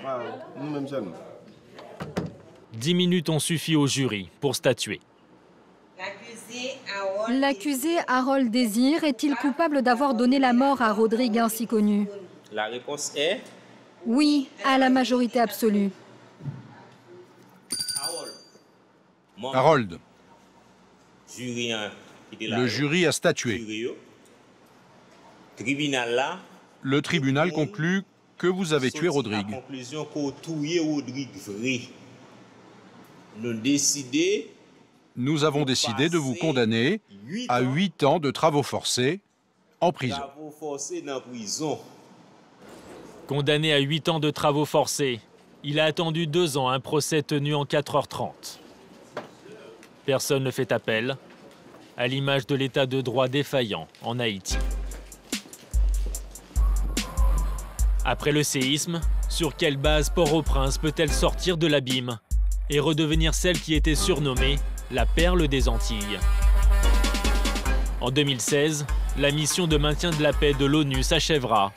Speaker 5: 10 minutes ont suffi au jury pour statuer.
Speaker 8: L'accusé Harold Désir est-il coupable d'avoir donné la mort à Rodrigue ainsi connu?
Speaker 14: La réponse est...
Speaker 8: Oui, à la majorité absolue.
Speaker 6: Harold, le jury a statué. Le tribunal conclut que vous avez tué Rodrigue. Nous avons décidé de vous condamner à 8 ans de travaux forcés en prison.
Speaker 5: Condamné à 8 ans de travaux forcés, il a attendu 2 ans un procès tenu en 4h30. Personne ne fait appel, à l'image de l'état de droit défaillant en Haïti. Après le séisme, sur quelle base Port-au-Prince peut-elle sortir de l'abîme et redevenir celle qui était surnommée la perle des Antilles? En 2016, la mission de maintien de la paix de l'ONU s'achèvera.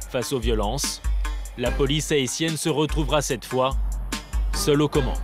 Speaker 5: Face aux violences, la police haïtienne se retrouvera cette fois seule aux commandes.